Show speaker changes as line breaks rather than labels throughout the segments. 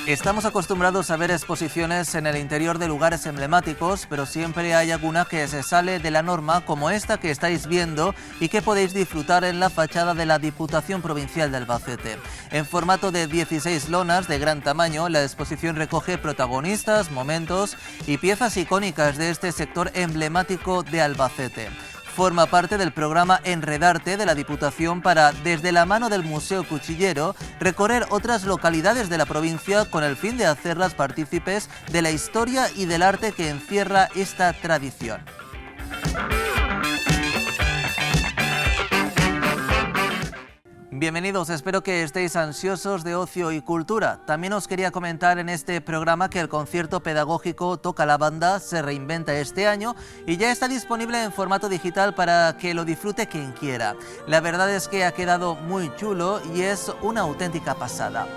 Estamos acostumbrados a ver exposiciones en el interior de lugares emblemáticos, pero siempre hay alguna que se sale de la norma, como esta que estáis viendo y que podéis disfrutar en la fachada de la Diputación Provincial de Albacete. En formato de 16 lonas de gran tamaño, la exposición recoge protagonistas, momentos y piezas icónicas de este sector emblemático de Albacete. Forma parte del programa Enredarte de la Diputación para, desde la mano del Museo Cuchillero, recorrer otras localidades de la provincia con el fin de hacerlas partícipes de la historia y del arte que encierra esta tradición. Bienvenidos, espero que estéis ansiosos de ocio y cultura. También os quería comentar en este programa que el concierto pedagógico Toca la Banda se reinventa este año y ya está disponible en formato digital para que lo disfrute quien quiera. La verdad es que ha quedado muy chulo y es una auténtica pasada.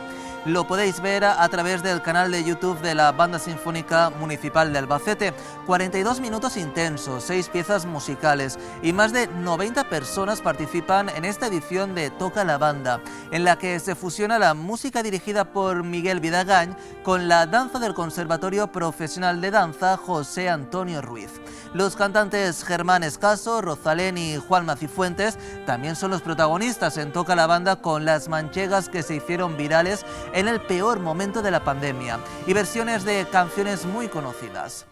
Lo podéis ver a través del canal de YouTube de la Banda Sinfónica Municipal de Albacete. 42 minutos intensos, 6 piezas musicales y más de 90 personas participan en esta edición de Toca la Banda, en la que se fusiona la música dirigida por Miguel Vidagañ con la danza del Conservatorio Profesional de Danza José Antonio Ruiz. Los cantantes Germán Escaso, Rosalén y Juanma Cifuentes también son los protagonistas en Toca la Banda con las manchegas que se hicieron virales en el peor momento de la pandemia y versiones de canciones muy conocidas.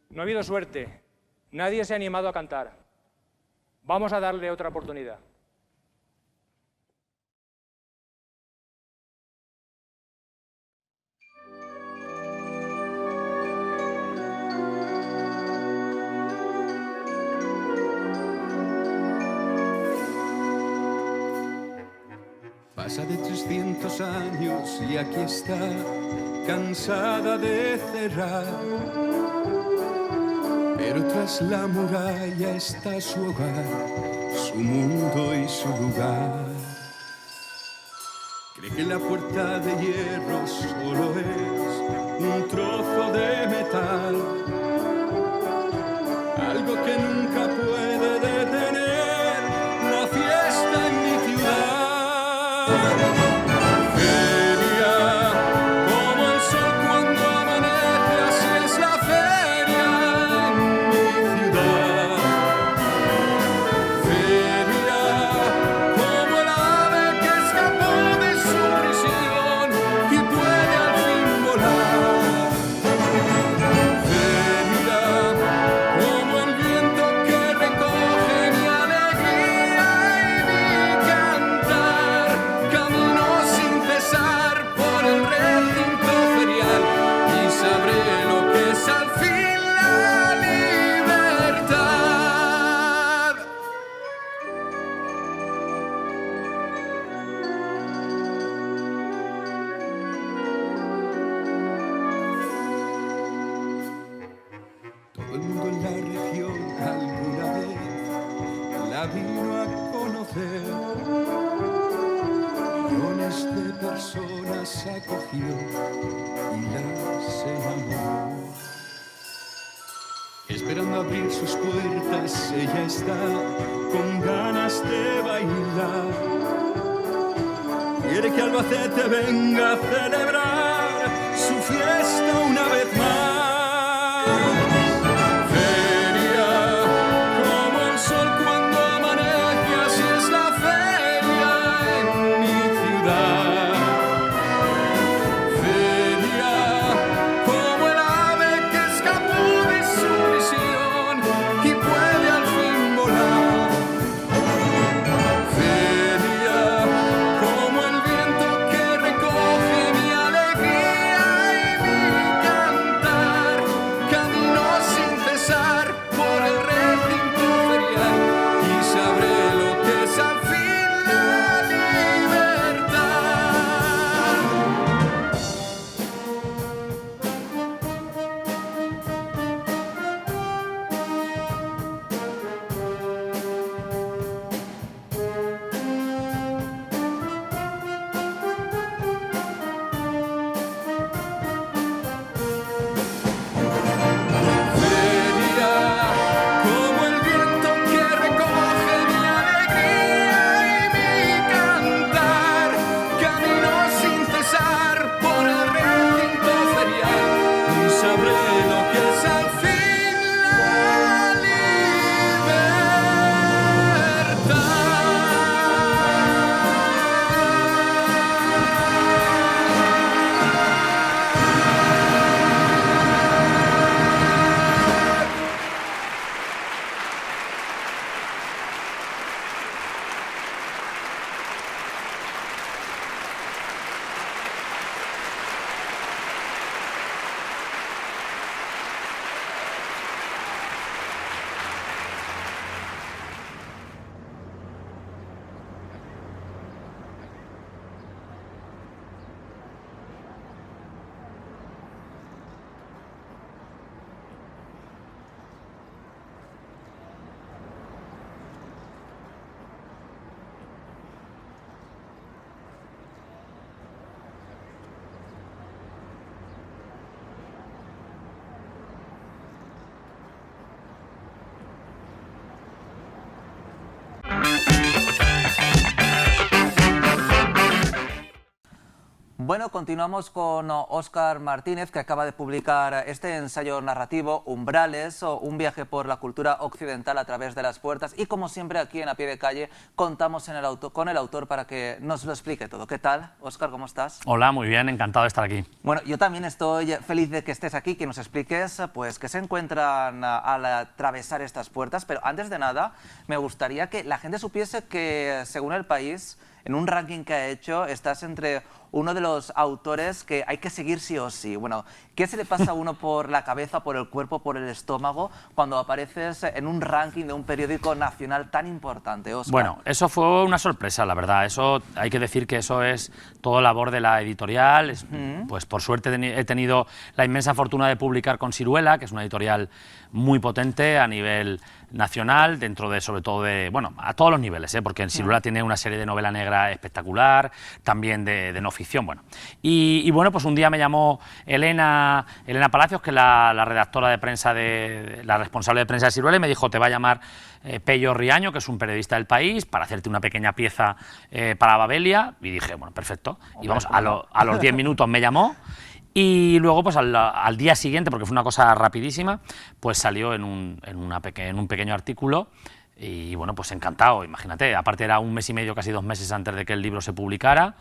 No ha habido suerte. Nadie se ha animado a cantar. Vamos a darle otra oportunidad.
Pasa de 300 años y aquí está, cansada de cerrar. Pero tras la muralla está su hogar, su mundo y su lugar. Cree que la puerta de hierro solo es un trozo de metal, algo que nunca puede detener la fiesta en mi ciudad. Todo el mundo en la región alguna vez la vino a conocer. Millones de personas acogió y las enamoró. Esperando abrir sus puertas, ella está con ganas de bailar. Quiere que Albacete venga a celebrar su fiesta una vez más.
Camino
Bueno, continuamos con Óscar Martínez, que acaba de publicar este ensayo narrativo, Umbrales, o un viaje por la cultura occidental a través de las puertas. Y como siempre aquí en A Pie de Calle contamos con el autor para que nos lo explique todo. ¿Qué tal, Óscar? ¿Cómo estás?
Hola, muy bien, encantado de estar aquí.
Bueno, yo también estoy feliz de que estés aquí, que nos expliques pues qué se encuentran al atravesar estas puertas. Pero antes de nada, me gustaría que la gente supiese que, según El País, en un ranking que ha hecho, estás entre uno de los autores que hay que seguir sí o sí. Bueno, ¿qué se le pasa a uno por la cabeza, por el cuerpo, por el estómago cuando apareces en un ranking de un periódico nacional tan importante, Óscar?
Bueno, eso fue una sorpresa, la verdad. Eso hay que decir que eso es todo labor de la editorial. Pues por suerte he tenido la inmensa fortuna de publicar con Siruela, que es una editorial muy potente a nivel nacional, dentro de, sobre todo de, bueno, a todos los niveles, porque en Siruela tiene una serie de novela negra espectacular, también de no ficción, bueno. Y bueno, pues un día me llamó Elena Palacios, que es la redactora de prensa, la responsable de prensa de Siruela, y me dijo, te va a llamar Pello Riaño, que es un periodista del País, para hacerte una pequeña pieza para Babelia, y dije, bueno, perfecto. Y vamos, a los 10 minutos me llamó. Y luego, pues al día siguiente, porque fue una cosa rapidísima, pues salió en un pequeño artículo. Y bueno, pues encantado, imagínate, aparte era un mes y medio, casi 2 meses antes de que el libro se publicara,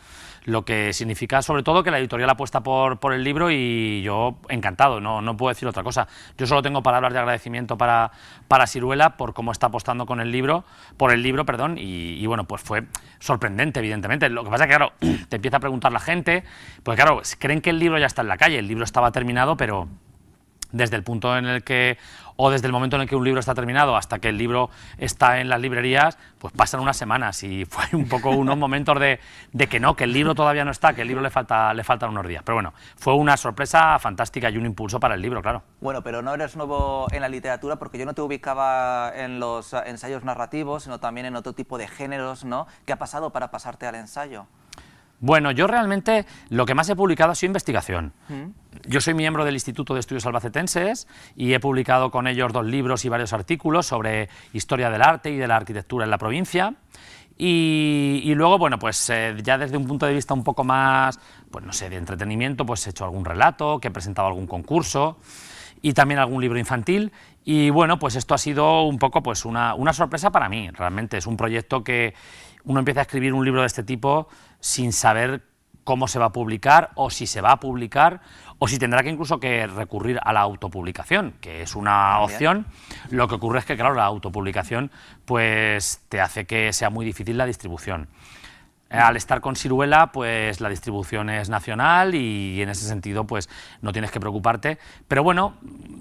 lo que significa sobre todo que la editorial apuesta por el libro, y yo encantado, no puedo decir otra cosa. Yo solo tengo palabras de agradecimiento para Siruela por cómo está apostando por el libro, y bueno, pues fue sorprendente, evidentemente. Lo que pasa es que, claro, te empieza a preguntar la gente, pues claro, creen que el libro ya está en la calle, el libro estaba terminado, pero desde el punto en el que, o desde el momento en el que un libro está terminado hasta que el libro está en las librerías, pues pasan unas semanas, y fue un poco unos momentos de que el libro todavía no está, que el libro le faltan unos días. Pero bueno, fue una sorpresa fantástica y un impulso para el libro, claro.
Bueno, pero no eres nuevo en la literatura, porque yo no te ubicaba en los ensayos narrativos, sino también en otro tipo de géneros, ¿no? ¿Qué ha pasado para pasarte al ensayo?
Bueno, yo realmente lo que más he publicado ha sido investigación. Yo soy miembro del Instituto de Estudios Albacetenses y he publicado con ellos 2 libros y varios artículos sobre historia del arte y de la arquitectura en la provincia. Y luego, bueno, pues ya desde un punto de vista un poco más, pues no sé, de entretenimiento, pues he hecho algún relato, que he presentado algún concurso y también algún libro infantil. Y bueno, pues esto ha sido un poco pues una sorpresa para mí, realmente. Es un proyecto que uno empieza a escribir un libro de este tipo sin saber cómo se va a publicar, o si se va a publicar, o si tendrá que incluso que recurrir a la autopublicación, que es una opción. Lo que ocurre es que, claro, la autopublicación pues te hace que sea muy difícil la distribución. Al estar con Siruela, pues la distribución es nacional y en ese sentido pues no tienes que preocuparte. Pero bueno,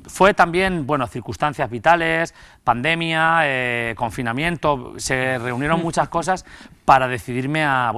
fue también, bueno, circunstancias vitales, pandemia, confinamiento, se reunieron muchas cosas para decidirme a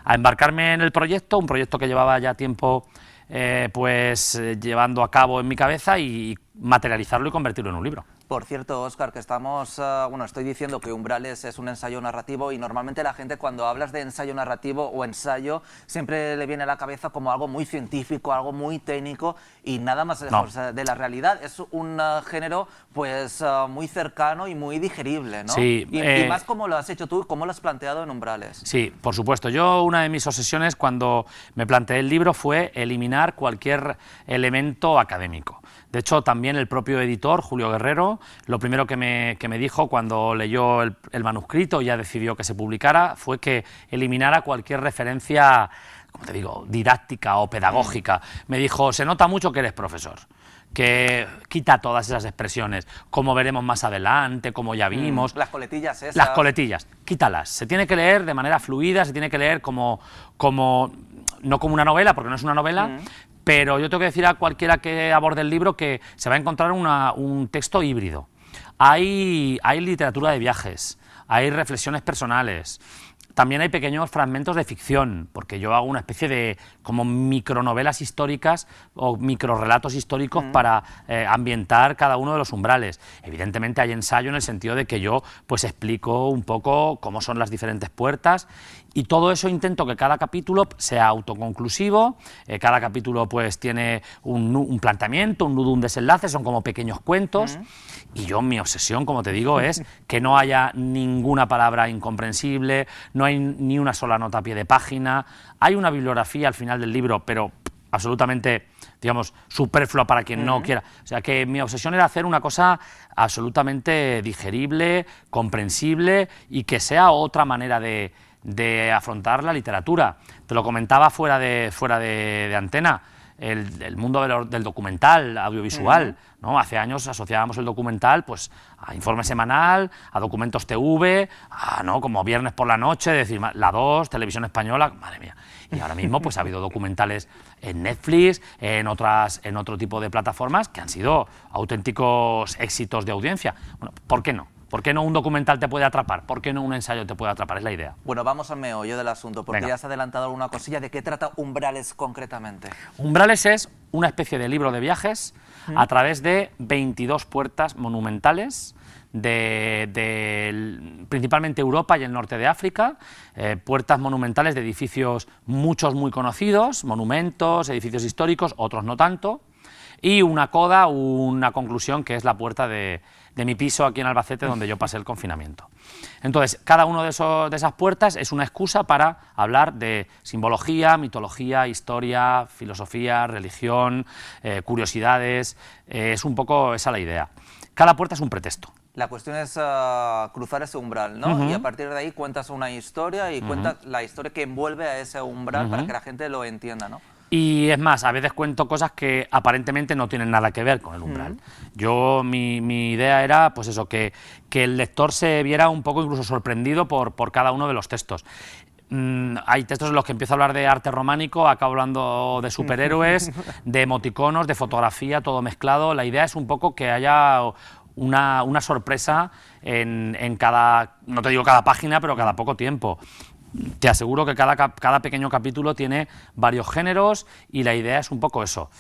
embarcarme en el proyecto, un proyecto que llevaba ya tiempo llevando a cabo en mi cabeza, y materializarlo y convertirlo en un libro.
Por cierto, Óscar, que estoy diciendo que Umbrales es un ensayo narrativo, y normalmente la gente, cuando hablas de ensayo narrativo o ensayo, siempre le viene a la cabeza como algo muy científico, algo muy técnico, y nada más lejos de la realidad. Es un género pues muy cercano y muy digerible, ¿no?
Sí,
y más como lo has hecho tú, cómo lo has planteado en Umbrales.
Sí, por supuesto. Yo, una de mis obsesiones cuando me planteé el libro fue eliminar cualquier elemento académico. De hecho, también el propio editor, Julio Guerrero, lo primero que me dijo cuando leyó el manuscrito y ya decidió que se publicara, fue que eliminara cualquier referencia, como te digo, didáctica o pedagógica. Me dijo, se nota mucho que eres profesor, que quita todas esas expresiones, como veremos más adelante, como ya vimos.
Las coletillas esas.
Las coletillas, quítalas. Se tiene que leer de manera fluida, se tiene que leer no como una novela, porque no es una novela, pero yo tengo que decir a cualquiera que aborde el libro que se va a encontrar un texto híbrido. Hay literatura de viajes, hay reflexiones personales, también hay pequeños fragmentos de ficción, porque yo hago una especie de como micronovelas históricas o microrelatos históricos para ambientar cada uno de los umbrales. Evidentemente hay ensayo en el sentido de que yo pues explico un poco cómo son las diferentes puertas, y todo eso intento que cada capítulo sea autoconclusivo. Cada capítulo pues tiene un planteamiento, un nudo, un desenlace, son como pequeños cuentos. Y yo, mi obsesión, como te digo, es que no haya ninguna palabra incomprensible, no hay ni una sola nota a pie de página, hay una bibliografía al final del libro, pero absolutamente, digamos, superflua para quien no quiera. O sea, que mi obsesión era hacer una cosa absolutamente digerible, comprensible y que sea otra manera de afrontar la literatura. Te lo comentaba fuera de antena. El mundo del documental audiovisual, ¿no? Hace años asociábamos el documental pues, a Informe Semanal, a Documentos TV, ¿no? Como Viernes por la Noche, decir, La 2, Televisión Española, madre mía. Y ahora mismo pues, ha habido documentales en Netflix, en otro tipo de plataformas que han sido auténticos éxitos de audiencia. Bueno, ¿por qué no? ¿Por qué no un documental te puede atrapar? ¿Por qué no un ensayo te puede atrapar? Es la idea.
Bueno, vamos al meollo del asunto, porque
Venga.
ya has adelantado alguna cosilla. ¿De qué trata Umbrales concretamente?
Umbrales es una especie de libro de viajes a través de 22 puertas monumentales principalmente Europa y el norte de África, puertas monumentales de edificios muchos muy conocidos, monumentos, edificios históricos, otros no tanto, y una coda, una conclusión que es la puerta de mi piso aquí en Albacete, donde yo pasé el confinamiento. Entonces, cada una de esas puertas es una excusa para hablar de simbología, mitología, historia, filosofía, religión, curiosidades, es un poco esa la idea. Cada puerta es un pretexto.
La cuestión es cruzar ese umbral, ¿no? Y a partir de ahí cuentas una historia y cuentas la historia que envuelve a ese umbral para que la gente lo entienda, ¿no?
Y es más, a veces cuento cosas que aparentemente no tienen nada que ver con el umbral. Mi idea era, pues eso, que el lector se viera un poco incluso sorprendido por cada uno de los textos. Hay textos en los que empiezo a hablar de arte románico, acabo hablando de superhéroes, de emoticonos, de fotografía, todo mezclado. La idea es un poco que haya una sorpresa en cada, no te digo cada página, pero cada poco tiempo. Te aseguro que cada pequeño capítulo tiene varios géneros y la idea es un poco eso.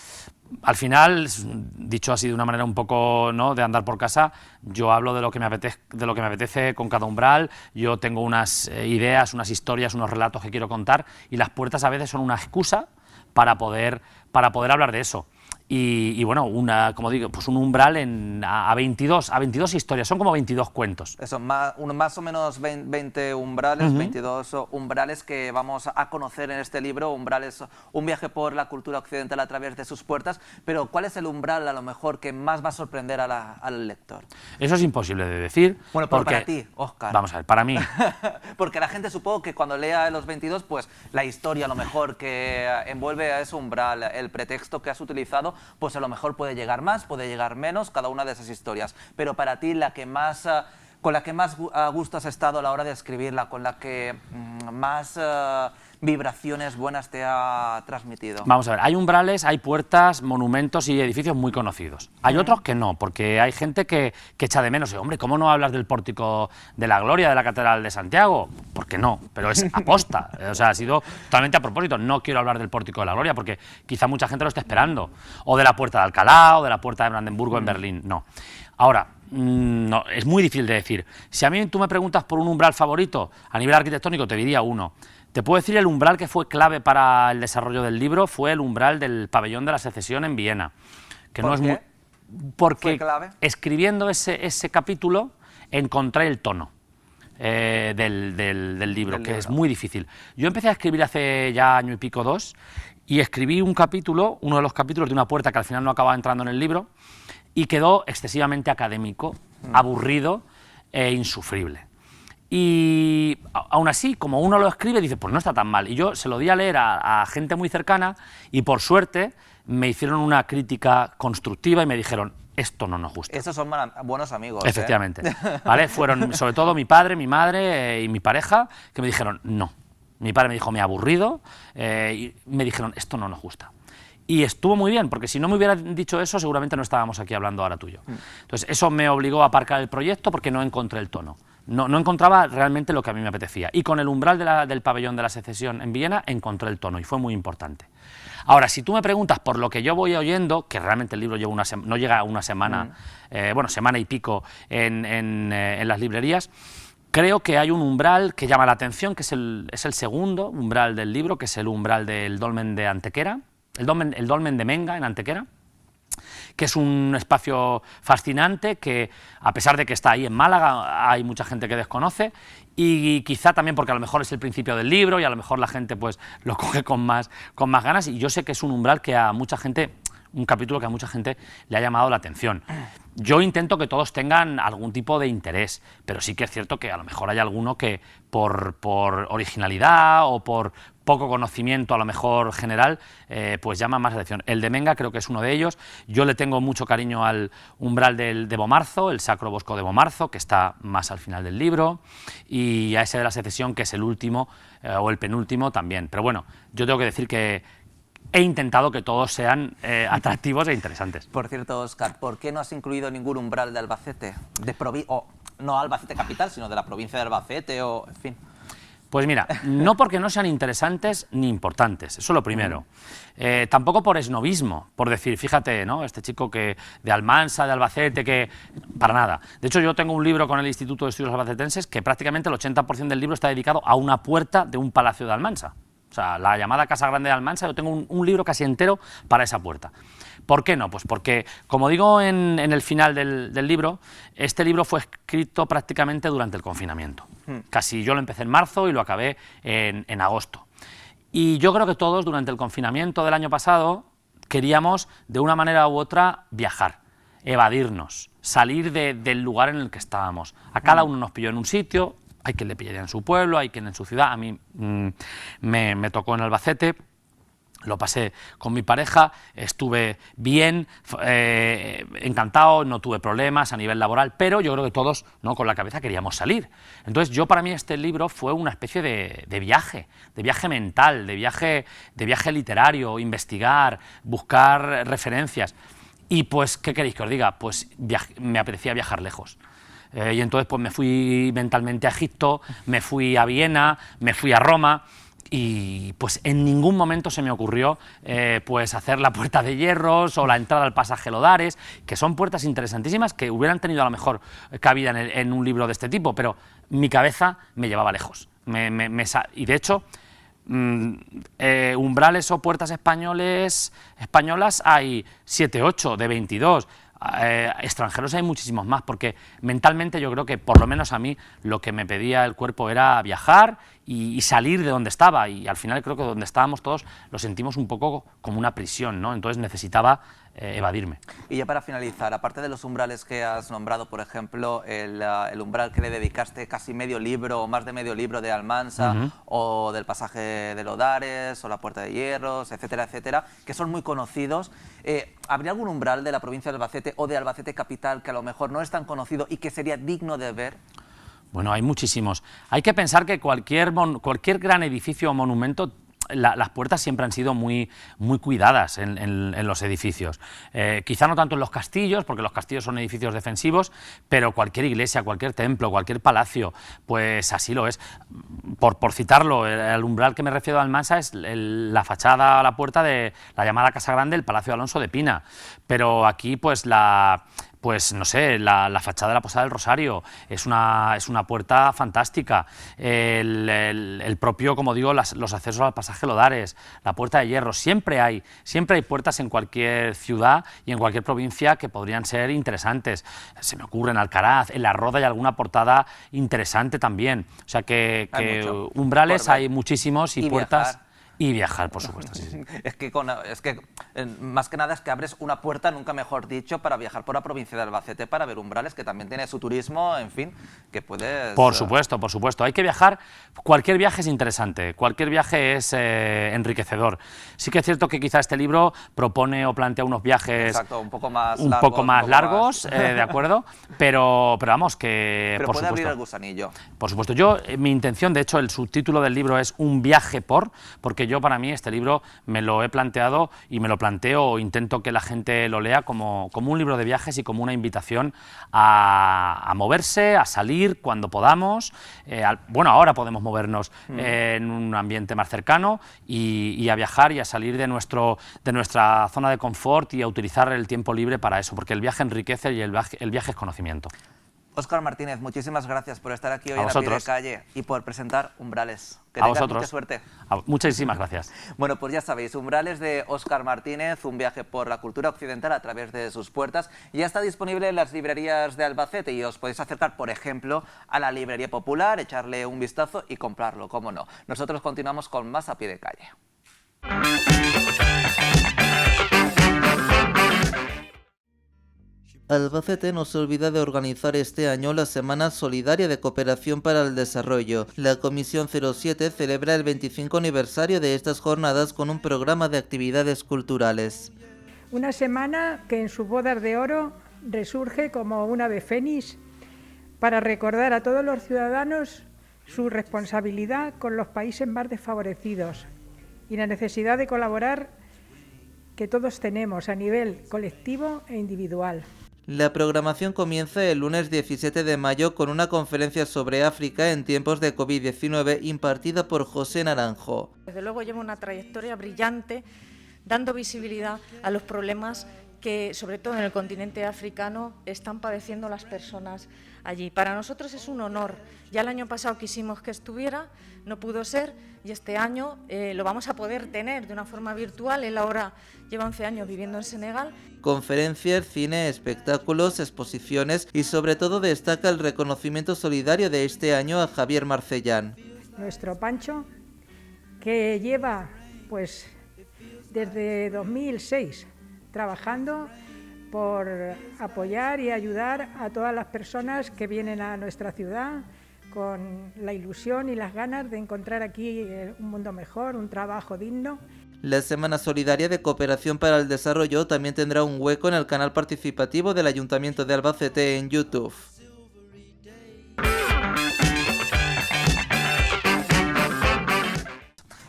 Al final, dicho así de una manera un poco, ¿no?, de andar por casa, yo hablo de lo que me apetece con cada umbral. Yo tengo unas ideas, unas historias, unos relatos que quiero contar y las puertas a veces son una excusa para poder hablar de eso. Y bueno, como digo, pues un umbral a 22 historias, son como 22 cuentos.
Eso, más o menos 20 umbrales, 22 umbrales que vamos a conocer en este libro. Umbrales, un viaje por la cultura occidental a través de sus puertas. Pero ¿cuál es el umbral a lo mejor que más va a sorprender al lector?
Eso es imposible de decir.
Bueno, pero para ti, Óscar.
Vamos a ver, para mí.
Porque la gente supongo que cuando lea los 22, pues la historia a lo mejor que envuelve a ese umbral, el pretexto que has utilizado, pues a lo mejor puede llegar más, puede llegar menos, cada una de esas historias. Pero para ti, con la que más a gusto has estado a la hora de escribirla, con la que más vibraciones buenas te ha transmitido.
Vamos a ver, hay umbrales, hay puertas, monumentos y edificios muy conocidos. Hay otros que no, porque hay gente que echa de menos. Hombre, ¿cómo no hablas del Pórtico de la Gloria de la Catedral de Santiago? Porque no, pero es aposta. O sea, ha sido totalmente a propósito. No quiero hablar del Pórtico de la Gloria porque quizá mucha gente lo esté esperando. O de la Puerta de Alcalá, o de la Puerta de Brandenburgo en Berlín. No. Ahora, no, es muy difícil de decir. Si a mí tú me preguntas por un umbral favorito a nivel arquitectónico, te diría uno. Te puedo decir el umbral que fue clave para el desarrollo del libro, fue el umbral del Pabellón de la Secesión en Viena. Que
¿Por qué?
Porque
¿Fue clave?
Escribiendo ese capítulo encontré el tono del libro, que es muy difícil. Yo empecé a escribir hace ya año y pico, 2, y escribí uno de los capítulos de una puerta que al final no acababa entrando en el libro, y quedó excesivamente académico, aburrido e insufrible. Y aún así, como uno lo escribe, dice, pues no está tan mal. Y yo se lo di a leer a gente muy cercana y por suerte me hicieron una crítica constructiva y me dijeron, esto no nos gusta.
Estos son buenos amigos.
Efectivamente. ¿Vale? Fueron sobre todo mi padre, mi madre y mi pareja que me dijeron, no. Mi padre me dijo, me ha aburrido, y me dijeron, esto no nos gusta. Y estuvo muy bien, porque si no me hubieran dicho eso, seguramente no estábamos aquí hablando ahora tuyo. Entonces, eso me obligó a aparcar el proyecto porque no encontré el tono. No encontraba realmente lo que a mí me apetecía. Y con el umbral del Pabellón de la Secesión en Viena encontré el tono y fue muy importante. Ahora, si tú me preguntas por lo que yo voy oyendo, que realmente el libro lleva no llega a una semana, semana y pico en las librerías, creo que hay un umbral que llama la atención, que es el segundo umbral del libro, que es el umbral del Dolmen de Antequera, el dolmen de Menga en Antequera, que es un espacio fascinante, que a pesar de que está ahí en Málaga, hay mucha gente que desconoce, y quizá también porque a lo mejor es el principio del libro y a lo mejor la gente pues lo coge con más ganas, y yo sé que es un umbral que a mucha gente, un capítulo que a mucha gente le ha llamado la atención. Yo intento que todos tengan algún tipo de interés, pero sí que es cierto que a lo mejor hay alguno que por originalidad o por poco conocimiento a lo mejor general, pues llama más la atención. El de Menga creo que es uno de ellos. Yo le tengo mucho cariño al umbral de Bomarzo, el Sacro Bosco de Bomarzo, que está más al final del libro, y a ese de la Secesión, que es el último o el penúltimo también. Pero bueno, yo tengo que decir que he intentado que todos sean atractivos e interesantes.
Por cierto, Óscar, ¿por qué no has incluido ningún umbral de Albacete? No Albacete capital, sino de la provincia de Albacete, o en fin.
Pues mira, no porque no sean interesantes ni importantes, eso es lo primero. Tampoco por esnovismo, por decir, fíjate, ¿no? Este chico que de Almansa, de Albacete, que... Para nada. De hecho, yo tengo un libro con el Instituto de Estudios Albacetenses que prácticamente el 80% del libro está dedicado a una puerta de un palacio de Almansa. O sea, la llamada Casa Grande de Almansa, yo tengo un libro casi entero para esa puerta. ¿Por qué no? Pues porque, como digo en el final del libro, este libro fue escrito prácticamente durante el confinamiento. Casi yo lo empecé en marzo y lo acabé en agosto. Y yo creo que todos durante el confinamiento del año pasado queríamos, de una manera u otra, viajar, evadirnos, salir del lugar en el que estábamos. A cada uno nos pilló en un sitio. Hay quien le pillaría en su pueblo, hay quien en su ciudad. A mí me tocó en Albacete, lo pasé con mi pareja, estuve bien, encantado, no tuve problemas a nivel laboral, pero yo creo que todos, ¿no?, con la cabeza queríamos salir. Entonces para mí este libro fue una especie de viaje mental, de viaje literario, investigar, buscar referencias. Y pues, ¿qué queréis que os diga? Pues me apetecía viajar lejos. Y entonces pues me fui mentalmente a Egipto, me fui a Viena, me fui a Roma, y pues en ningún momento se me ocurrió pues hacer la Puerta de Hierros o la entrada al pasaje Lodares, que son puertas interesantísimas que hubieran tenido a lo mejor cabida en un libro de este tipo, pero mi cabeza me llevaba lejos. Y de hecho, umbrales o puertas españolas hay 7, 8 de 22. Extranjeros hay muchísimos más, porque mentalmente yo creo que, por lo menos a mí, lo que me pedía el cuerpo era viajar y salir de donde estaba, y al final creo que donde estábamos todos lo sentimos un poco como una prisión, ¿no? Entonces necesitaba evadirme.
Y ya para finalizar, aparte de los umbrales que has nombrado, por ejemplo, el umbral que le dedicaste casi medio libro o más de medio libro de Almansa, o del pasaje de Lodares, o la Puerta de Hierros, etcétera, etcétera, que son muy conocidos, ¿habría algún umbral de la provincia de Albacete o de Albacete capital que a lo mejor no es tan conocido y que sería digno de ver?
Bueno, hay muchísimos. Hay que pensar que cualquier gran edificio o monumento, las puertas siempre han sido muy cuidadas en los edificios. Quizá no tanto en los castillos, porque los castillos son edificios defensivos, pero cualquier iglesia, cualquier templo, cualquier palacio, pues así lo es. Por citarlo, el umbral que me refiero a Almansa es la fachada a la puerta de la llamada Casa Grande del Palacio de Alonso de Pina. Pero aquí, pues no sé, la fachada de la Posada del Rosario es una puerta fantástica. El propio, como digo, los accesos al pasaje Lodares, la Puerta de Hierro. Siempre hay puertas en cualquier ciudad y en cualquier provincia que podrían ser interesantes. Se me ocurre en Alcaraz, en La Roda hay alguna portada interesante también. O sea que umbrales hay muchísimos, y puertas...
Viajar.
Y viajar, por supuesto. Sí.
Es que más que nada es que abres una puerta, nunca mejor dicho, para viajar por la provincia de Albacete, para ver umbrales, que también tiene su turismo, en fin, que puedes...
Por supuesto, por supuesto. Hay que viajar. Cualquier viaje es interesante, cualquier viaje es enriquecedor. Sí que es cierto que quizá este libro propone o plantea unos viajes...
Exacto, un poco más
largos, ¿de acuerdo? Pero vamos, que
pero
por
puede
supuesto,
abrir el gusanillo.
Por supuesto. Mi intención, de hecho, el subtítulo del libro es Un viaje porque yo, para mí, este libro me lo he planteado y me lo planteo o intento que la gente lo lea como un libro de viajes y como una invitación a moverse, a salir cuando podamos. Bueno, ahora podemos movernos en un ambiente más cercano y a viajar y a salir de nuestra zona de confort y a utilizar el tiempo libre para eso, porque el viaje enriquece y el viaje es conocimiento.
Óscar Martínez, muchísimas gracias por estar aquí hoy
A
en A Pie de
vosotros.
Calle y por presentar Umbrales. Que
A
tengas
vosotros.
mucha suerte.
Muchísimas gracias.
Bueno, pues ya sabéis, Umbrales de Óscar Martínez, un viaje por la cultura occidental a través de sus puertas. Ya está disponible en las librerías de Albacete y os podéis acercar, por ejemplo, a la Librería Popular, echarle un vistazo y comprarlo, cómo no. Nosotros continuamos con más A Pie de Calle. Albacete no se olvida de organizar este año la Semana Solidaria de Cooperación para el Desarrollo. La Comisión 07 celebra el 25 aniversario de estas jornadas con un programa de actividades culturales.
Una semana que en sus bodas de oro resurge como un ave fénix para recordar a todos los ciudadanos su responsabilidad con los países más desfavorecidos y la necesidad de colaborar que todos tenemos a nivel colectivo e individual.
La programación comienza el lunes 17 de mayo con una conferencia sobre África en tiempos de COVID-19 impartida por José Naranjo.
Desde luego lleva una trayectoria brillante, dando visibilidad a los problemas que, sobre todo en el continente africano, están padeciendo las personas allí. Para nosotros es un honor. Ya el año pasado quisimos que estuviera, no pudo ser, y este año lo vamos a poder tener de una forma virtual. Él ahora lleva 11 años viviendo en Senegal.
Conferencias, cine, espectáculos, exposiciones y sobre todo destaca el reconocimiento solidario de este año a Javier Marcellán.
Nuestro Pancho, que lleva pues desde 2006 trabajando por apoyar y ayudar a todas las personas que vienen a nuestra ciudad con la ilusión y las ganas de encontrar aquí un mundo mejor, un trabajo digno.
La Semana Solidaria de Cooperación para el Desarrollo también tendrá un hueco en el canal participativo del Ayuntamiento de Albacete en YouTube.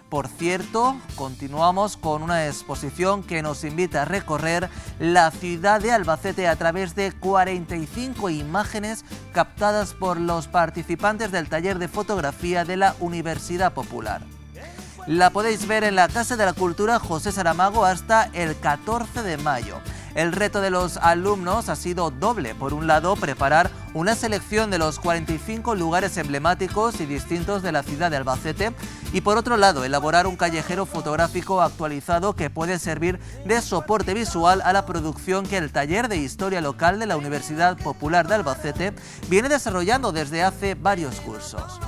Por cierto, continuamos con una exposición que nos invita a recorrer la ciudad de Albacete a través de 45 imágenes captadas por los participantes del taller de fotografía de la Universidad Popular. La podéis ver en la Casa de la Cultura José Saramago hasta el 14 de mayo. El reto de los alumnos ha sido doble. Por un lado, preparar una selección de los 45 lugares emblemáticos y distintos de la ciudad de Albacete y por otro lado, elaborar un callejero fotográfico actualizado que puede servir de soporte visual a la producción que el Taller de Historia Local de la Universidad Popular de Albacete viene desarrollando desde hace varios cursos.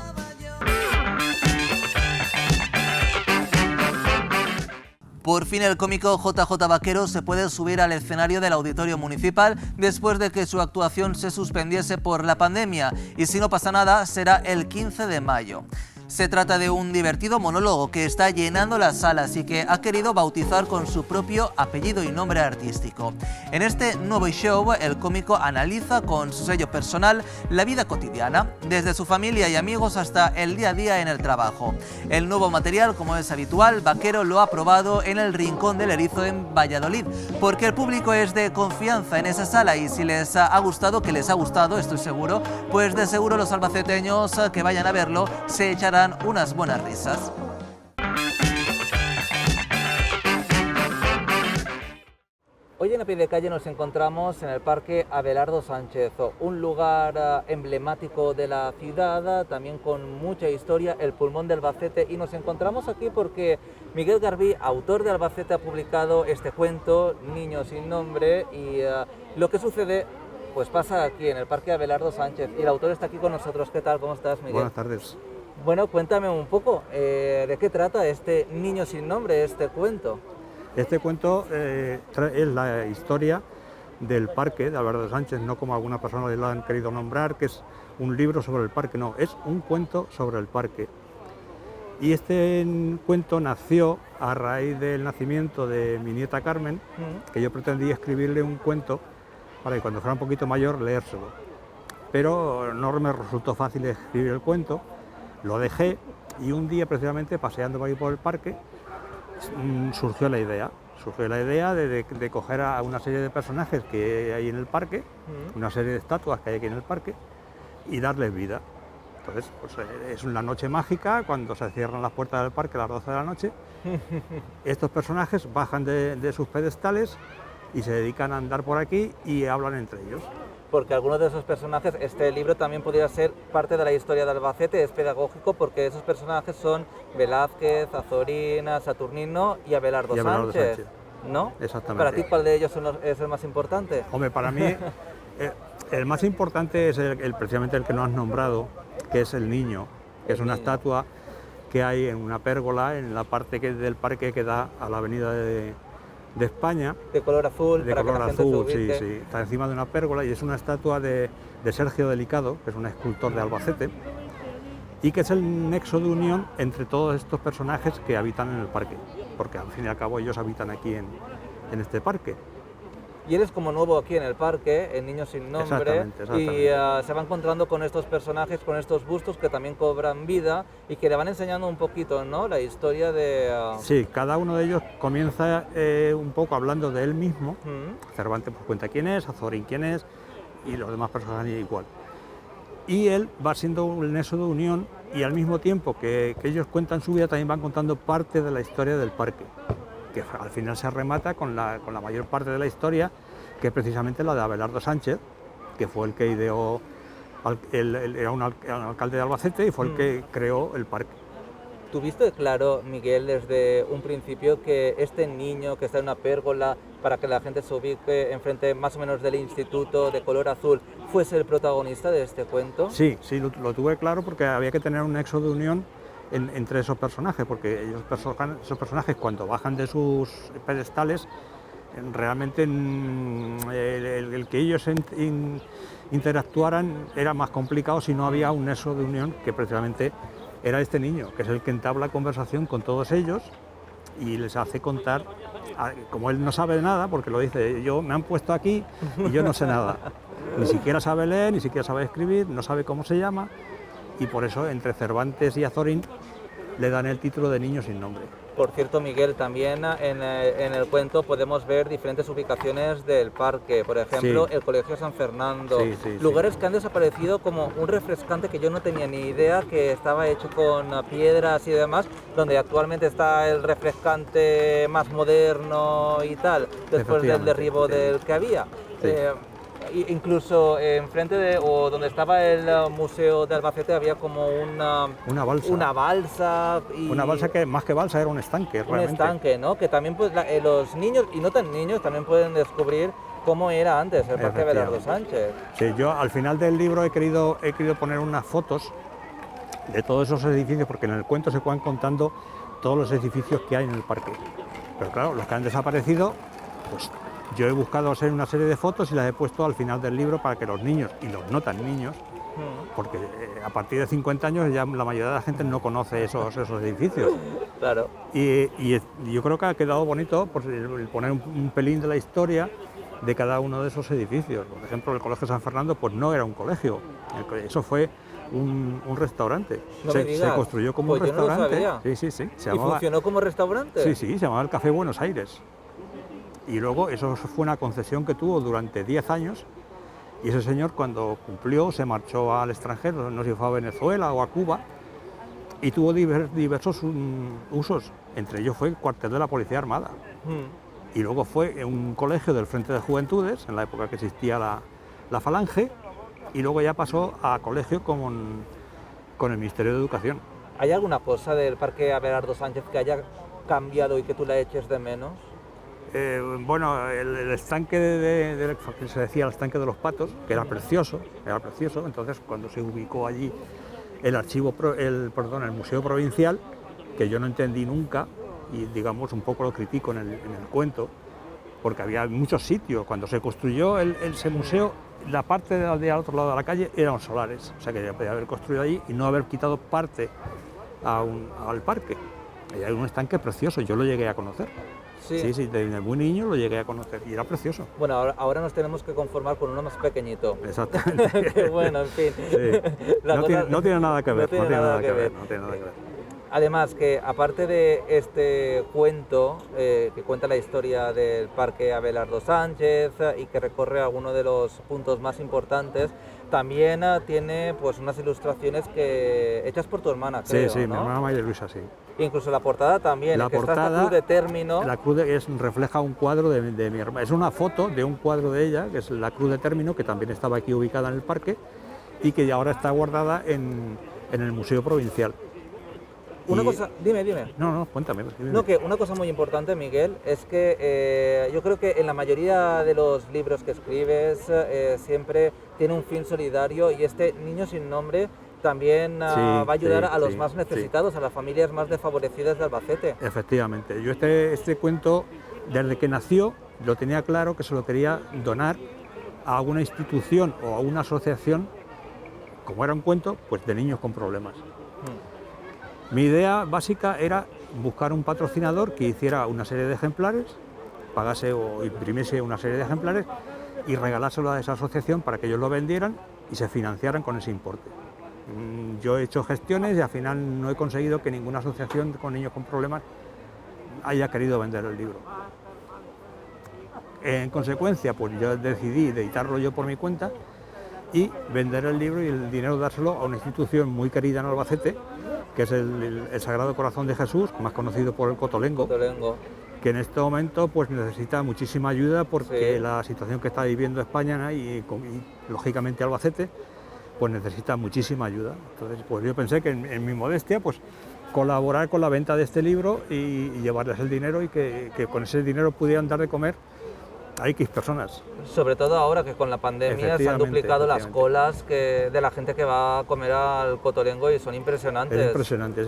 Por fin el cómico JJ Vaquero se puede subir al escenario del Auditorio Municipal después de que su actuación se suspendiese por la pandemia y si no pasa nada será el 15 de mayo. Se trata de un divertido monólogo que está llenando las salas y que ha querido bautizar con su propio apellido y nombre artístico. En este nuevo show, el cómico analiza con su sello personal la vida cotidiana, desde su familia y amigos hasta el día a día en el trabajo. El nuevo material, como es habitual, Vaquero lo ha probado en el Rincón del Erizo en Valladolid, porque el público es de confianza en esa sala y si les ha gustado, que les ha gustado, estoy seguro, pues de seguro los albaceteños que vayan a verlo se echarán unas buenas risas. Hoy en A Pie de Calle nos encontramos en el Parque Abelardo Sánchez, un lugar emblemático de la ciudad, también con mucha historia, el pulmón de Albacete, y nos encontramos aquí porque Miguel Garbí, autor de Albacete, ha publicado este cuento, Niño sin nombre, y lo que sucede pues pasa aquí en el Parque Abelardo Sánchez, y el autor está aquí con nosotros. ¿Qué tal? ¿Cómo estás, Miguel?
Buenas tardes.
Bueno, cuéntame un poco, ¿de qué trata este Niño sin nombre, este cuento?
Este cuento es la historia del parque de Abelardo Sánchez, no como algunas personas lo han querido nombrar, que es un libro sobre el parque, no, es un cuento sobre el parque. Y este cuento nació a raíz del nacimiento de mi nieta Carmen, que yo pretendía escribirle un cuento para que cuando fuera un poquito mayor leérselo. Pero no me resultó fácil escribir el cuento. Lo dejé y un día precisamente paseando por ahí por el parque surgió la idea de coger a una serie de personajes que hay en el parque, una serie de estatuas que hay aquí en el parque y darles vida. Entonces pues, es una noche mágica cuando se cierran las puertas del parque a las 12 de la noche. Estos personajes bajan de sus pedestales y se dedican a andar por aquí y hablan entre ellos.
porque algunos de esos personajes, este libro también podría ser parte de la historia de Albacete, es pedagógico porque esos personajes son Velázquez, Azorín, Saturnino y Abelardo Sánchez, ¿no?
Exactamente.
¿Para ti cuál de ellos es el más importante?
Hombre, para mí el más importante es precisamente el que no has nombrado, que es el niño, que es una estatua que hay en una pérgola en la parte del parque que da a la avenida de España.
De color azul,
de
para
color
que la gente
azul,
se ubique.
sí, sí. Está encima de una pérgola y es una estatua de Sergio Delicado, que es un escultor de Albacete, y que es el nexo de unión entre todos estos personajes que habitan en el parque, porque al fin y al cabo ellos habitan aquí en este parque.
Y él es como nuevo aquí en el parque, el niño sin nombre,
Exactamente.
y se va encontrando con estos personajes, con estos bustos que también cobran vida y que le van enseñando un poquito, ¿no?, la historia de...
Sí, cada uno de ellos comienza un poco hablando de él mismo. Cervantes pues cuenta quién es, Azorín quién es, y los demás personajes igual. Y él va siendo el nexo de unión, y al mismo tiempo que ellos cuentan su vida, también van contando parte de la historia del parque, que al final se remata con la mayor parte de la historia, que es precisamente la de Abelardo Sánchez, que fue el que ideó, era un alcalde de Albacete y fue el que creó el parque.
¿Tuviste claro, Miguel, desde un principio que este niño que está en una pérgola, para que la gente se ubique enfrente más o menos del instituto de color azul, fuese el protagonista de este cuento?
Sí, lo tuve claro porque había que tener un nexo de unión entre esos personajes, porque esos personajes cuando bajan de sus pedestales, realmente el que ellos interactuaran era más complicado si no había un nexo de unión, que precisamente era este niño, que es el que entabla conversación con todos ellos y les hace contar, como él no sabe nada, porque lo dice, me han puesto aquí y yo no sé nada, ni siquiera sabe leer, ni siquiera sabe escribir, no sabe cómo se llama, y por eso entre Cervantes y Azorín le dan el título de niño sin nombre.
Por cierto, Miguel, también en el cuento podemos ver diferentes ubicaciones del parque, por ejemplo, el Colegio San Fernando, lugares que han desaparecido, como un refrescante que yo no tenía ni idea que estaba hecho con piedras y demás, donde actualmente está el refrescante más moderno y tal, después del derribo del que había. Incluso enfrente o donde estaba el Museo de Albacete había como una balsa.
Una balsa que más que balsa era un estanque, realmente.
Un estanque, ¿no? Que también pues, los niños, y no tan niños, también pueden descubrir cómo era antes el Parque Abelardo Sánchez.
Sí, yo al final del libro he querido poner unas fotos de todos esos edificios, porque en el cuento se van contando todos los edificios que hay en el parque. Pero claro, los que han desaparecido, pues yo he buscado hacer una serie de fotos y las he puesto al final del libro para que los niños, y los no tan niños, porque a partir de 50 años ya la mayoría de la gente no conoce esos edificios.
Claro.
Y yo creo que ha quedado bonito pues, el poner un pelín de la historia de cada uno de esos edificios. Por ejemplo, el Colegio San Fernando pues no era un colegio, eso fue un restaurante. Se construyó como un restaurante.
No lo sabía.
Sí.
¿Y funcionó como restaurante?
Sí, se llamaba el Café Buenos Aires. Y luego eso fue una concesión que tuvo durante 10 años, y ese señor cuando cumplió se marchó al extranjero, no sé si fue a Venezuela o a Cuba, y tuvo diversos usos, entre ellos fue el cuartel de la Policía Armada. Y luego fue un colegio del Frente de Juventudes, en la época que existía la Falange, y luego ya pasó a colegio con el Ministerio de Educación.
¿Hay alguna cosa del Parque Abelardo Sánchez que haya cambiado y que tú la eches de menos?
Bueno, el estanque que se decía el estanque de los patos, que era precioso, entonces cuando se ubicó allí el Museo Provincial, que yo no entendí nunca, y digamos un poco lo critico en el cuento, porque había muchos sitios, cuando se construyó ese museo, la parte de al otro lado de la calle eran solares, o sea que ya podía haber construido allí y no haber quitado parte al parque. Y hay un estanque precioso, yo lo llegué a conocer. Sí, desde muy niño lo llegué a conocer y era precioso.
Bueno, ahora nos tenemos que conformar con uno más pequeñito.
Exactamente.
Bueno, en fin.
Sí. No tiene nada que ver.
Además, que aparte de este cuento, que que cuenta la historia del Parque Abelardo Sánchez y que recorre algunos de los puntos más importantes. También tiene pues unas ilustraciones hechas por tu hermana, creo,
Sí,
¿no?
mi hermana María Luisa, sí.
Incluso la portada también,
La
que está
portada,
esta cruz de término.
La cruz refleja un cuadro de mi hermana. Es una foto de un cuadro de ella, que es la cruz de término, que también estaba aquí ubicada en el parque y que ahora está guardada en el Museo Provincial.
Una cosa, dime.
No, cuéntame.
No, que una cosa muy importante, Miguel, es que yo creo que en la mayoría de los libros que escribes siempre tiene un fin solidario y este Niño sin Nombre también va a ayudar a los más necesitados, a las familias más desfavorecidas de Albacete.
Efectivamente, yo este cuento, desde que nació, lo tenía claro que se lo quería donar a alguna institución o a una asociación, como era un cuento, pues de niños con problemas. Mi idea básica era buscar un patrocinador que hiciera una serie de ejemplares, pagase o imprimiese una serie de ejemplares y regalárselo a esa asociación para que ellos lo vendieran y se financiaran con ese importe. Yo he hecho gestiones y al final no he conseguido que ninguna asociación con niños con problemas haya querido vender el libro. En consecuencia, pues yo decidí editarlo yo por mi cuenta y vender el libro y el dinero dárselo a una institución muy querida en Albacete, que es el Sagrado Corazón de Jesús, más conocido por el Cotolengo, que en este momento pues necesita muchísima ayuda porque la situación que está viviendo España, ¿no? y lógicamente Albacete, pues necesita muchísima ayuda. Entonces pues yo pensé que en mi modestia pues colaborar con la venta de este libro y llevarles el dinero y que con ese dinero pudieran dar de comer a X personas.
Sobre todo ahora que con la pandemia se han duplicado las colas de la gente que va a comer al Cotolengo y son impresionantes.
Es impresionante.
Es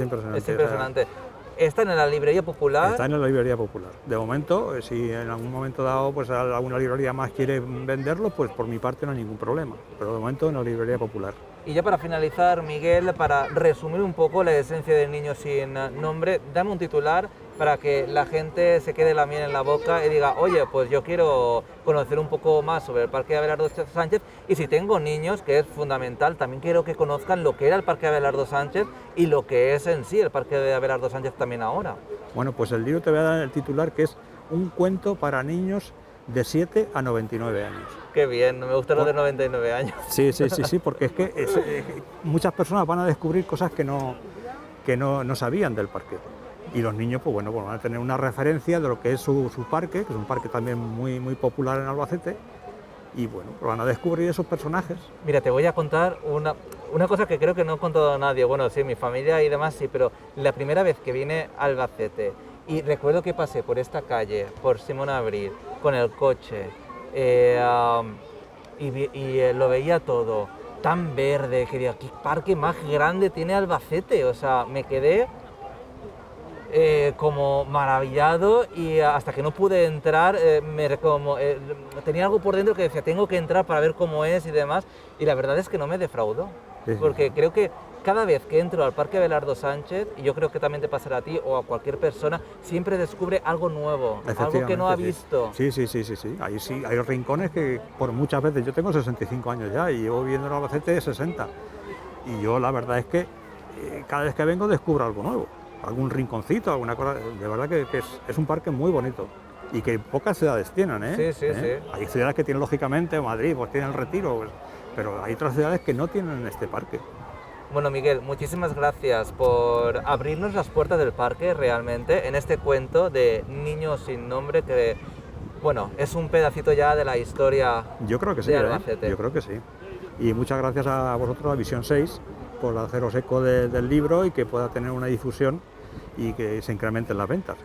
impresionante. ¿Está en la librería popular?
Está en la librería popular. De momento, si en algún momento dado pues alguna librería más quiere venderlo, pues por mi parte no hay ningún problema. Pero de momento en la librería popular.
Y ya para finalizar, Miguel, para resumir un poco la esencia del Niño sin Nombre, dame un titular para que la gente se quede la miel en la boca y diga, oye, pues yo quiero conocer un poco más sobre el Parque Abelardo Sánchez y si tengo niños, que es fundamental, también quiero que conozcan lo que era el Parque Abelardo Sánchez y lo que es en sí el Parque de Abelardo Sánchez también ahora.
Bueno, pues el libro te voy a dar el titular, que es Un cuento para niños de 7 a 99 años.
Qué bien, me gusta lo de 99 años.
Sí, porque es que muchas personas van a descubrir cosas que no sabían del parque. Y los niños pues bueno, van a tener una referencia de lo que es su parque, que es un parque también muy, muy popular en Albacete, y bueno, pues van a descubrir esos personajes.
Mira, te voy a contar una cosa que creo que no he contado a nadie, bueno, sí, mi familia y demás sí, pero la primera vez que vine a Albacete, y recuerdo que pasé por esta calle, por Simón Abril, con el coche, y lo veía todo tan verde, que digo, ¿qué parque más grande tiene Albacete? O sea, me quedé como maravillado y hasta que no pude entrar tenía algo por dentro que decía tengo que entrar para ver cómo es y demás y la verdad es que no me defraudó porque creo que cada vez que entro al Parque Abelardo Sánchez, y yo creo que también te pasará a ti o a cualquier persona, siempre descubre algo nuevo, algo que no ha visto.
Sí. Ahí sí, hay rincones que por muchas veces, yo tengo 65 años ya y llevo viviendo en Albacete 60 y yo la verdad es que cada vez que vengo descubro algo nuevo. Algún rinconcito, alguna cosa, de verdad que es un parque muy bonito y que pocas ciudades tienen, ¿eh?
Sí.
Hay ciudades que tienen lógicamente, Madrid, pues tienen el Retiro, pues, pero hay otras ciudades que no tienen este parque.
Bueno, Miguel, muchísimas gracias por abrirnos las puertas del parque realmente en este cuento de Niño sin Nombre que, bueno, es un pedacito ya de la historia.
Yo creo que sí,
de Albacete.
Yo creo que sí. Y muchas gracias a vosotros, a Visión 6, por haceros eco del libro y que pueda tener una difusión y que se incrementen las ventas.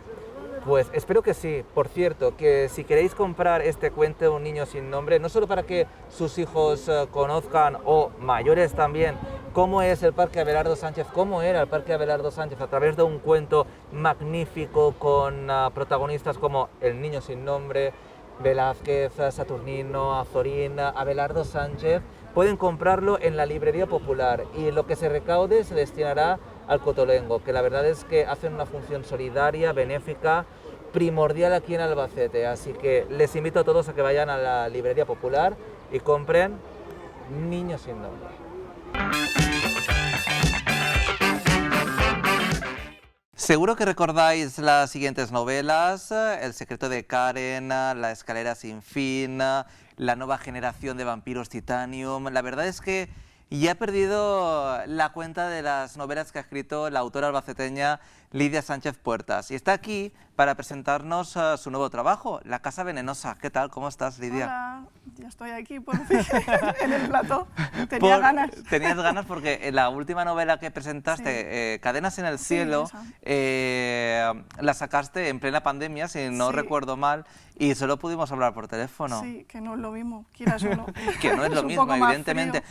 Pues espero que sí. Por cierto, que si queréis comprar este cuento Un Niño sin Nombre, no solo para que sus hijos conozcan, o mayores también, cómo es el Parque Abelardo Sánchez, cómo era el Parque Abelardo Sánchez a través de un cuento magnífico con protagonistas como el Niño sin Nombre, Velázquez, Saturnino, Azorín, Abelardo Sánchez, pueden comprarlo en la librería popular y lo que se recaude se destinará al Cotolengo, que la verdad es que hacen una función solidaria, benéfica, primordial aquí en Albacete. Así que les invito a todos a que vayan a la librería popular y compren Niño sin Nombre. Seguro que recordáis las siguientes novelas: El secreto de Karen, La escalera sin fin, La nueva generación de vampiros Titanium. La verdad es que ya he perdido la cuenta de las novelas que ha escrito la autora albaceteña Lidia Sánchez Puertas. Y está aquí para presentarnos su nuevo trabajo, La casa venenosa. ¿Qué tal? ¿Cómo estás, Lidia?
Hola, ya estoy aquí por fin en el plató. Tenía ganas.
Tenías ganas porque en la última novela que presentaste, Cadenas en el cielo, la sacaste en plena pandemia, si no recuerdo mal, y solo pudimos hablar por teléfono.
Sí, que no es lo mismo, quieras o no.
Que no es lo mismo, evidentemente.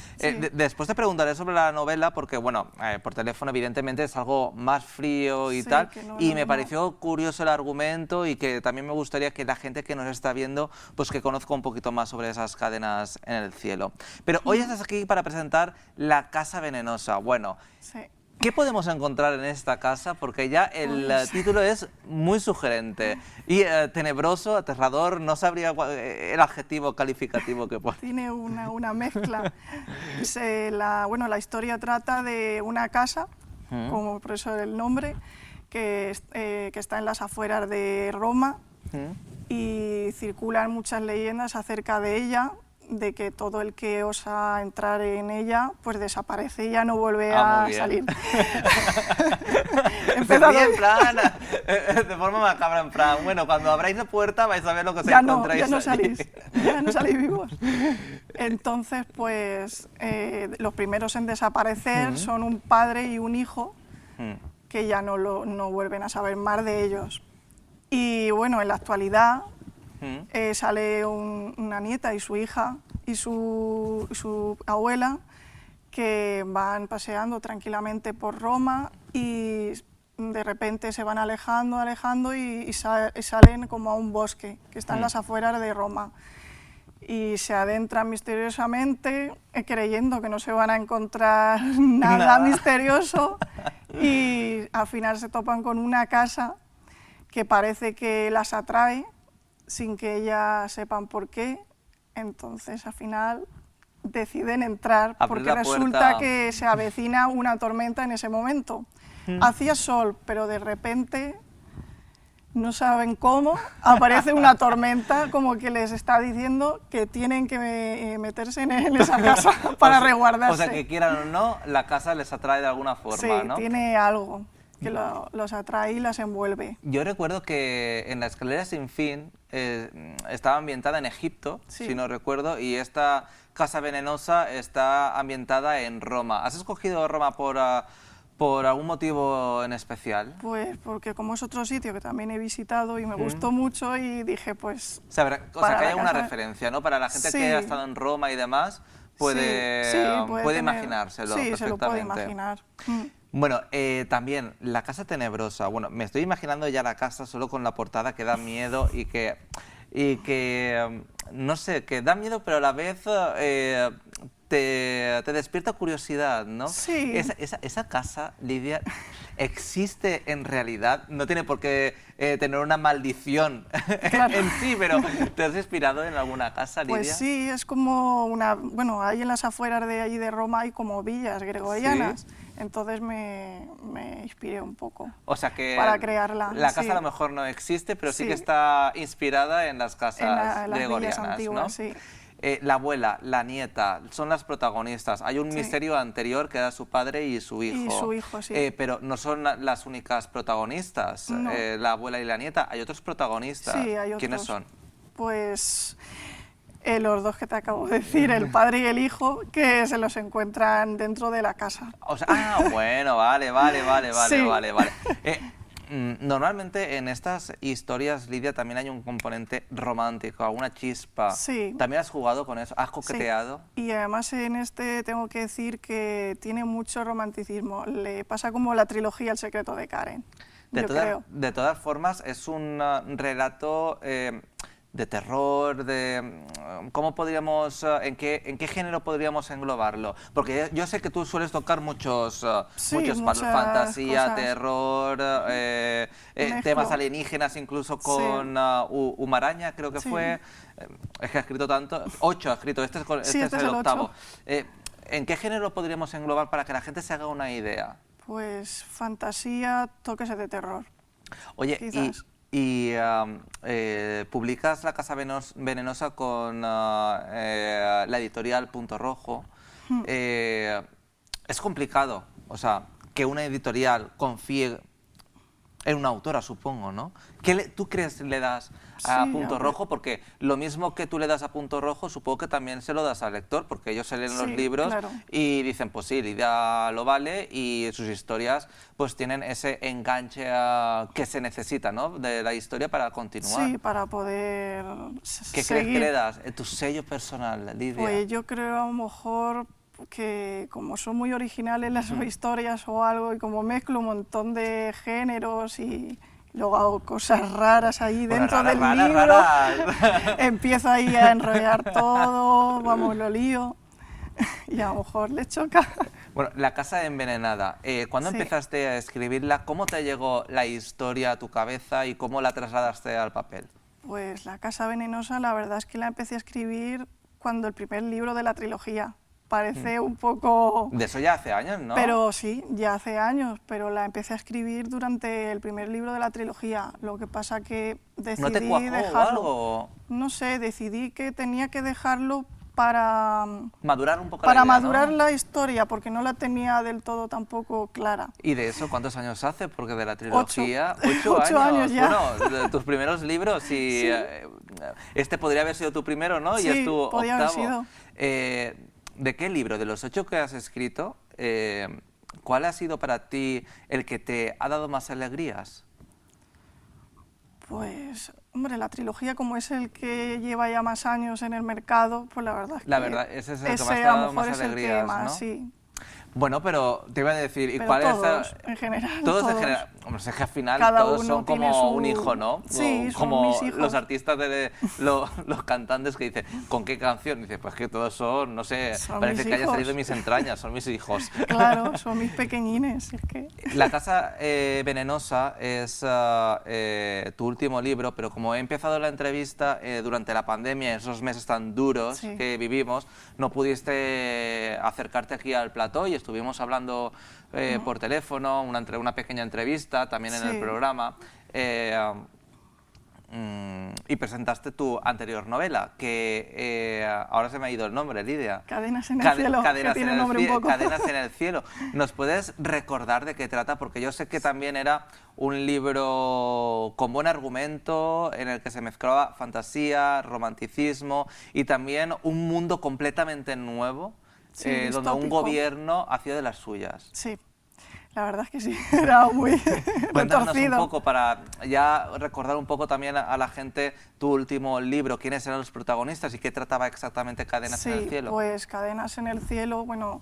Después te preguntaré sobre la novela porque, bueno, por teléfono evidentemente es algo más frío y tal, y me pareció curioso el argumento y que también me gustaría que la gente que nos está viendo, pues que conozca un poquito más sobre esas cadenas en el cielo. Pero hoy estás aquí para presentar La casa venenosa. Bueno, ¿qué podemos encontrar en esta casa? Porque ya el título es muy sugerente y tenebroso, aterrador, no sabría el adjetivo calificativo que pone.
Tiene una mezcla. La historia trata de una casa, como por eso el nombre, que está en las afueras de Roma y circulan muchas leyendas acerca de ella, de que todo el que osa entrar en ella pues desaparece y ya no vuelve a salir.
En plan, de forma macabra, en plan, bueno, cuando abráis la puerta vais a ver lo que se encontráis.
Ya no salís, ya no salís vivos. Entonces, pues, los primeros en desaparecer son un padre y un hijo que ya no vuelven a saber más de ellos. Y bueno, en la actualidad sale una nieta y su hija y su abuela que van paseando tranquilamente por Roma y de repente se van alejando y salen como a un bosque que está en las afueras de Roma. Y se adentran misteriosamente creyendo que no se van a encontrar nada misterioso y al final se topan con una casa que parece que las atrae sin que ellas sepan por qué. Entonces al final deciden entrar porque resulta que se avecina una tormenta en ese momento. Hacía sol, pero de repente, no saben cómo, aparece una tormenta como que les está diciendo que tienen que meterse en esa casa para resguardarse.
O sea, que quieran o no, la casa les atrae de alguna forma, ¿no?
Sí, tiene algo que los atrae y las envuelve.
Yo recuerdo que en La escalera sin fin estaba ambientada en Egipto, si no recuerdo, y esta casa venenosa está ambientada en Roma. ¿Has escogido Roma por algún motivo en especial?
Pues porque como es otro sitio que también he visitado y me gustó mucho y dije pues...
O sea, que haya una referencia, ¿no? Para la gente que ha estado en Roma y demás, puede imaginárselo perfectamente.
Sí, se lo puede imaginar.
Bueno, también La casa tenebrosa. Bueno, me estoy imaginando ya la casa solo con la portada que da miedo y que no sé, que da miedo, pero a la vez te despierta curiosidad, ¿no?
Sí.
Esa casa, Lidia, ¿existe en realidad? No tiene por qué tener una maldición en sí, pero ¿te has inspirado en alguna casa, Lidia?
Pues sí, es como bueno, ahí en las afueras de allí de Roma hay como villas gregorianas. ¿Sí? Entonces me inspiré un poco,
o sea que
para crearla.
La casa a lo mejor no existe, pero sí que está inspirada en las casas gregorianas,
las antiguas,
¿no?
Sí.
La abuela, la nieta, son las protagonistas. Hay un misterio anterior que era su padre y su hijo.
Y su hijo, sí.
Pero no son las únicas protagonistas,
no.
La abuela y la nieta. Hay otros protagonistas.
Sí, hay otros.
¿Quiénes son?
Pues... los dos que te acabo de decir, el padre y el hijo, que se los encuentran dentro de la casa.
O sea, bueno, vale.
Sí.
Vale. Normalmente en estas historias, Lidia, también hay un componente romántico, alguna chispa.
Sí.
¿También has jugado con eso? ¿Has coqueteado?
Sí. Y además en este tengo que decir que tiene mucho romanticismo. Le pasa como la trilogía El secreto de Karen, creo.
De todas formas, es un relato... de terror, ¿cómo podríamos, en qué género podríamos englobarlo? Porque yo sé que tú sueles tocar muchos palos, fantasía,
cosas.
Terror, temas alienígenas, incluso con Humaraña, creo que fue. Es que ha escrito tanto, 8 ha escrito, este es el octavo. ¿En qué género podríamos englobar para que la gente se haga una idea?
Pues fantasía, toques de terror.
Oye,
Quizás.
publicas La Casa Venenosa con la editorial Punto Rojo. Es complicado, o sea, que una editorial confíe en una autora, supongo, ¿no? ¿Tú crees le das a
Sí,
Punto
a ver.
Rojo? Porque lo mismo que tú le das a Punto Rojo, supongo que también se lo das al lector, porque ellos se leen los
Sí,
libros
claro.
y dicen, pues sí, Lidia lo vale, y sus historias pues tienen ese enganche que se necesita, ¿no?, de la historia para continuar.
Sí, para poder
¿Qué
seguir.
crees que le das? Tu sello personal, Lidia.
Pues yo creo a lo mejor que como son muy originales las historias o algo y como mezclo un montón de géneros y luego hago cosas raras ahí
Bueno,
dentro
raras,
del
raras,
libro,
raras.
empiezo ahí a enrollar todo, vamos, lo lío y a lo mejor le choca.
Bueno, La Casa Envenenada, ¿cuándo
Sí.
empezaste a escribirla? ¿Cómo te llegó la historia a tu cabeza y cómo la trasladaste al papel?
Pues La Casa Venenosa, la verdad es que la empecé a escribir cuando el primer libro de la trilogía. Parece un poco...
De eso ya hace años, ¿no?
Pero sí, ya hace años, pero la empecé a escribir durante el primer libro de la trilogía. Lo que pasa que decidí
¿No te cuajó o
dejarlo.
algo?
No sé, decidí que tenía que dejarlo para
Madurar un poco la idea,
madurar
¿no?
la historia, porque no la tenía del todo tampoco clara.
¿Y de eso cuántos años hace? Porque de la trilogía...
8
8
años ya.
Bueno, de tus primeros libros y...
Sí.
Este podría haber sido tu primero, ¿no? Y
Sí,
es tu
podía haber
octavo.
sido.
¿De qué libro, de los 8 que has escrito, cuál ha sido para ti el que te ha dado más alegrías?
Pues, hombre, la trilogía, como es el que lleva ya más años en el mercado, pues la verdad es que...
La verdad, ese es el que más te ha
a lo
dado
mejor
más
es el que
alegrías,
más,
¿no?
sí.
Bueno, pero te iba a decir, ¿y
Pero
cuál
todos,
es?
en general,
Todos en
todos.
general. Hombre, es que al final
Cada
todos
uno
son
tiene
como
su-
un hijo, ¿no?
Sí, son
como
mis hijos.
los artistas, los cantantes que dicen, ¿con qué canción? Dice, pues que todos son, no sé,
Son
parece
mis
que haya
hijos.
salido de mis entrañas, son mis hijos.
Claro, son mis pequeñines, es que...
La Casa Venenosa es tu último libro, pero como he empezado la entrevista durante la pandemia, esos meses tan duros
Sí.
que vivimos, no pudiste acercarte aquí al plató y estuvimos hablando por teléfono, una pequeña entrevista también en el
Sí.
programa. Y presentaste tu anterior novela, que ahora se me ha ido el nombre, Lidia.
Cadenas en el cielo, que tiene nombre un poco.
Cadenas en el cielo. ¿Nos puedes recordar de qué trata? Porque yo sé que también era un libro con buen argumento, en el que se mezclaba fantasía, romanticismo y también un mundo completamente nuevo,
Sí,
donde un
distópico.
gobierno hacía de las suyas.
Sí, la verdad es que sí, era muy, muy
Cuéntanos un
torcido.
poco para ya recordar un poco también a la gente tu último libro, quiénes eran los protagonistas y qué trataba exactamente Cadenas en el cielo.
Pues Cadenas en el cielo, bueno,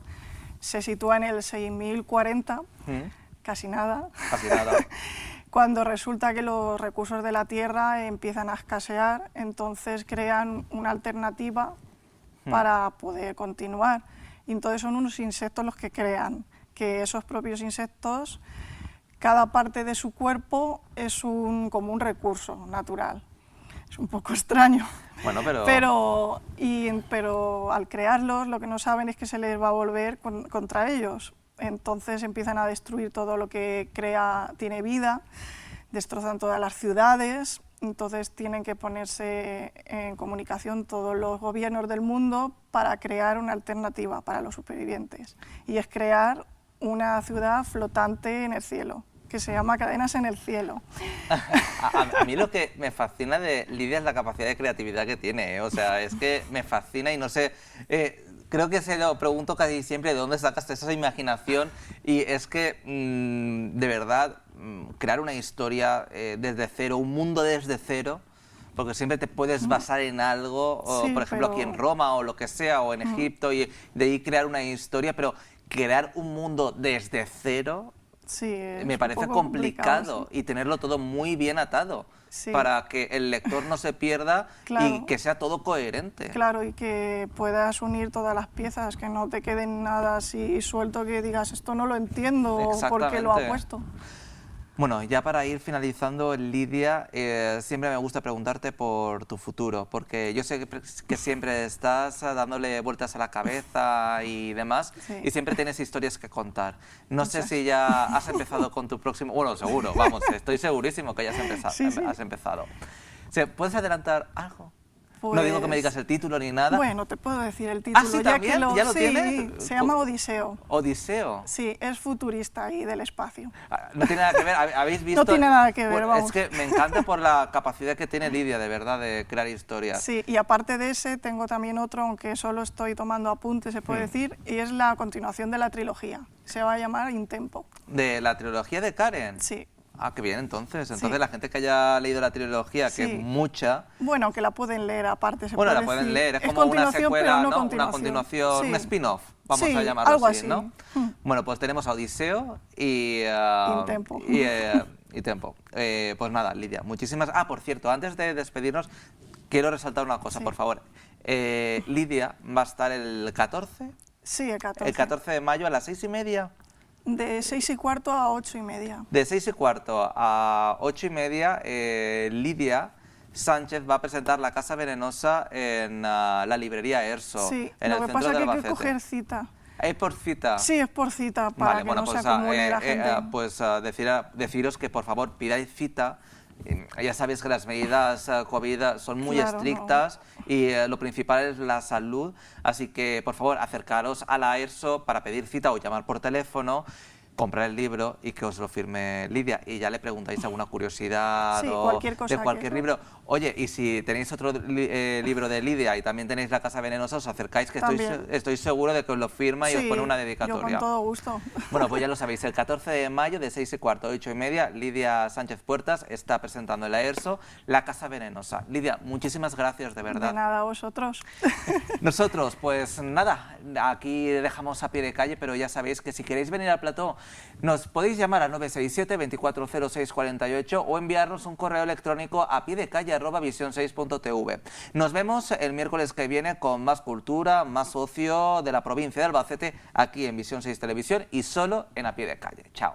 se sitúa en el 6040, casi nada,
Casi nada.
cuando resulta que los recursos de la tierra empiezan a escasear, entonces crean una alternativa para poder continuar. Y entonces son unos insectos los que crean, que esos propios insectos, cada parte de su cuerpo es como un recurso natural. Es un poco extraño.
Bueno, pero...
Pero al crearlos, lo que no saben es que se les va a volver contra ellos. Entonces empiezan a destruir todo lo que tiene vida, destrozan todas las ciudades. Entonces tienen que ponerse en comunicación todos los gobiernos del mundo para crear una alternativa para los supervivientes. Y es crear una ciudad flotante en el cielo, que se llama Cadenas en el cielo.
A mí lo que me fascina de Lidia es la capacidad de creatividad que tiene, ¿eh? O sea, es que me fascina y no sé... creo que se lo pregunto casi siempre de dónde sacaste esa imaginación y es que, de verdad, crear una historia desde cero, un mundo desde cero, porque siempre te puedes basar en algo, o,
Sí,
por ejemplo
pero-
aquí en Roma o lo que sea, o en Egipto, y de ahí crear una historia, pero crear un mundo desde cero
Sí, es
me
un
parece
poco
complicado
sí.
y tenerlo todo muy bien atado
Sí.
para que el lector no se pierda y
Claro.
que sea todo coherente.
Claro, y que puedas unir todas las piezas, que no te queden nada así suelto que digas esto no lo entiendo o por qué lo ha
Exactamente.
puesto.
Bueno, ya para ir finalizando, Lidia, siempre me gusta preguntarte por tu futuro, porque yo sé que siempre estás dándole vueltas a la cabeza y demás,
Sí.
y siempre tienes historias que contar. No sé si ya has empezado con tu próximo... Bueno, seguro, vamos, estoy segurísimo que ya has empezado. ¿Puedes adelantar algo? No digo que me digas el título ni nada.
Bueno, te puedo decir el título.
¿Sí,
ya
también?
que
¿Ya lo
sí,
tienes?
se llama Odiseo.
¿Odiseo?
Sí, es futurista y del espacio.
No tiene nada que ver, ¿habéis visto?
No tiene nada que ver,
Bueno,
vamos.
es que me encanta por la capacidad que tiene Lidia, de verdad, de crear historias.
Sí, y aparte de ese, tengo también otro, aunque solo estoy tomando apuntes, se puede decir, y es la continuación de la trilogía. Se va a llamar In Tempo.
¿De la trilogía de Karen?
Sí.
Ah, qué bien, entonces.
Sí.
Entonces la gente que haya leído la trilogía, que
Sí.
es mucha...
Bueno, que la pueden leer aparte, se
Bueno,
puede
la pueden
decir.
leer, es como una
continuación,
secuela,
pero no
¿no? Una continuación,
Sí.
un spin-off, vamos
Sí,
a llamarlo
algo
así, ¿no? Bueno, pues tenemos a Odiseo y...
In Tempo.
Y Tempo. Pues nada, Lidia, muchísimas... Ah, por cierto, antes de despedirnos, quiero resaltar una cosa,
Sí.
por favor. Lidia va a estar el 14...
Sí, el 14.
El 14 de mayo a las 6:30.
De 6:15 a 8:30.
De 6:15 a 8:30, Lidia Sánchez va a presentar La Casa Venenosa en la librería Erso,
Sí,
en el
lo que
centro
pasa
de
es que hay que
Albacete.
coger cita.
¿Es por cita?
Sí, es por cita, para
Vale,
que
bueno,
no
pues,
se acumule la gente.
Deciros que por favor pidáis cita. Ya sabéis que las medidas COVID son muy
Claro,
estrictas y lo principal es la salud, así que por favor acercaros a la ERSO para pedir cita o llamar por teléfono, comprar el libro y que os lo firme Lidia, y ya le preguntáis alguna curiosidad
Sí,
o
cualquier cosa
de cualquier
que-
libro. Oye, y si tenéis otro libro de Lidia y también tenéis La Casa Venenosa, os acercáis, que
También.
estoy seguro de que os lo firma y os
Sí,
pone una
yo
dedicatoria.
con todo gusto.
Bueno, pues ya lo sabéis, el 14 de mayo de 6:15 a 8:30, Lidia Sánchez Puertas está presentando en la ERSO La Casa Venenosa. Lidia, muchísimas gracias, de verdad.
De nada, a vosotros.
Nosotros, pues nada, aquí dejamos a pie de calle, pero ya sabéis que si queréis venir al plató, nos podéis llamar al 967-240648 o enviarnos un correo electrónico a piedecalle@vision6.tv. Nos vemos el miércoles que viene con más cultura, más ocio de la provincia de Albacete, aquí en Visión 6 Televisión y solo en A Pie de Calle. Chao.